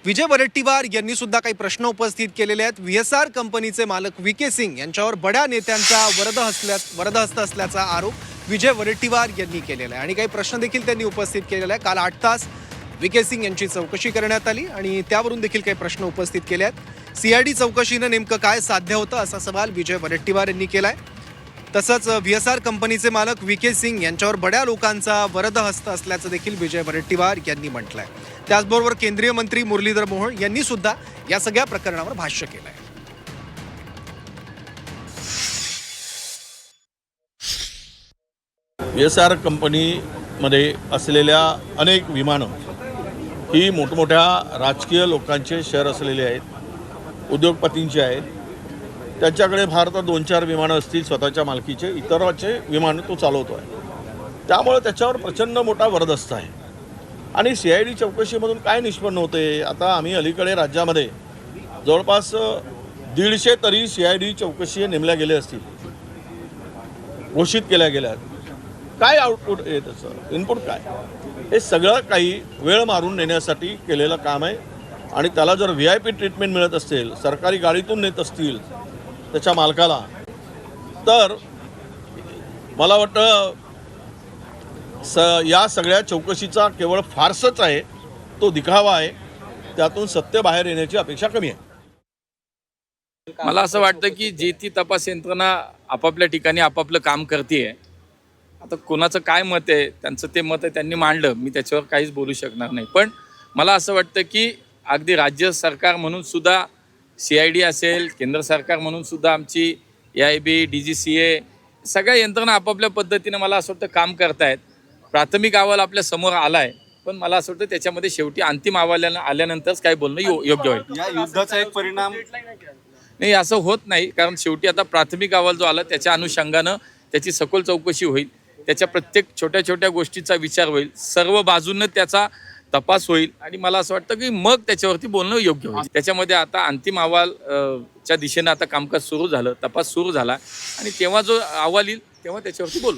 विजय वडेट्टीवार यांनी सुद्धा काही प्रश्न उपस्थित केलेले आहेत। व्हीएसआर कंपनीचे मालक व्हीके सिंग यांच्यावर बड्या नेत्यांचा वरदहस्त असल्याचा आरोप विजय वडेट्टीवार यांनी केलेला आहे आणि काही प्रश्न देखील त्यांनी उपस्थित केलेला आहे। काल 8 तास व्हीके सिंग यांची चौकशी करण्यात आली आणि त्यावरून देखील काही प्रश्न उपस्थित केले आहेत। सीआयडी चौकशीने नेमकं काय साध्य होतं असा सवाल विजय वडेट्टीवार यांनी केलाय। तसंच व्हीएसआर कंपनीचे मालक व्हीके सिंग यांच्यावर बड्या लोकांचा वरदहस्त असल्याचं देखील विजय वडेट्टीवार यांनी म्हटलंय। त्याचबरोबर केंद्रीय मंत्री मुरलीधर मोहोळ यांनी सुद्धा या सगळ्या प्रकरणावर भाष्य केलंय। व्हीएसआर कंपनीमध्ये असलेल्या अनेक विमानं ही मोठमोठ्या राजकीय लोकांचे शेअर असलेले आहेत, उद्योगपतींचे आहेत। त्याच्याकडे भारतात 2-4 विमानं असतील स्वतःच्या मालकीचे, इतरांचे विमानं तो चालवतो आहे। त्यामुळे त्याच्यावर प्रचंड मोठा वरदहस्त आहे। आणि सीआयडी चौकशीमधून काय निष्पन्न होते? आता आम्ही अलीकडे राज्यामध्ये जवळपास 150 तरी सीआयडी चौकशी नेमल्या गेल्या असतील, घोषित केल्या गेल्या। काय आउटपुट आहे त्याचं, इनपुट काय? हे सगळं काही वेळ मारून नेण्यासाठी केलेलं काम आहे। आणि त्याला जर VIP ट्रीटमेंट मिळत असेल, सरकारी गाडीतून नेत असतील त्याच्या मालकाला, तर मला वाटतं या सगळ्या चौकशीचा केवळ फारसच आहे, तो दिखावा आहे। त्यातून सत्य बाहेर येण्याची अपेक्षा कमी आहे। मला असं वाटतं की जी ती तपास यंत्रणा आपापल्या ठिकाणी आपापलं काम करते। आता कोणाचं काय मत आहे, त्यांचं ते मत आहे, त्यांनी मांडलं, मी त्याच्यावर काहीच बोलू शकणार नाही। पण मला असं वाटतं की अगदी राज्य सरकार म्हणून सुद्धा CID असेल, केंद्र सरकार म्हणून सुद्धा आमची AIB, DGCA सगळ्या यंत्रणा आपापल्या पद्धतीनं मला असं वाटतं काम करतायत। प्राथमिक अहवाल आपल्या समोर आला आहे, पण मला असं वाटतं त्याच्यामध्ये शेवटी अंतिम अहवाल आल्यानंतरच काय बोलणं योग्य होईल। या युद्धाचा एक परिणाम नाही, असं होत नाही, कारण शेवटी आता प्राथमिक अहवाल जो आला त्याच्या अनुषंगानं त्याची सखोल चौकशी होईल, त्याच्या प्रत्येक छोट्या छोट्या गोष्टीचा विचार होईल, सर्व बाजूंनं त्याचा तपास होईल आणि मला असं वाटतं की मग त्याच्यावरती बोलणं योग्य होईल। त्याच्यामध्ये आता अंतिम अहवाल च्या दिशेनं आता कामकाज सुरू झालं, तपास सुरू झाला आणि तेव्हा जो अहवाल येईल तेव्हा त्याच्यावरती बोलू।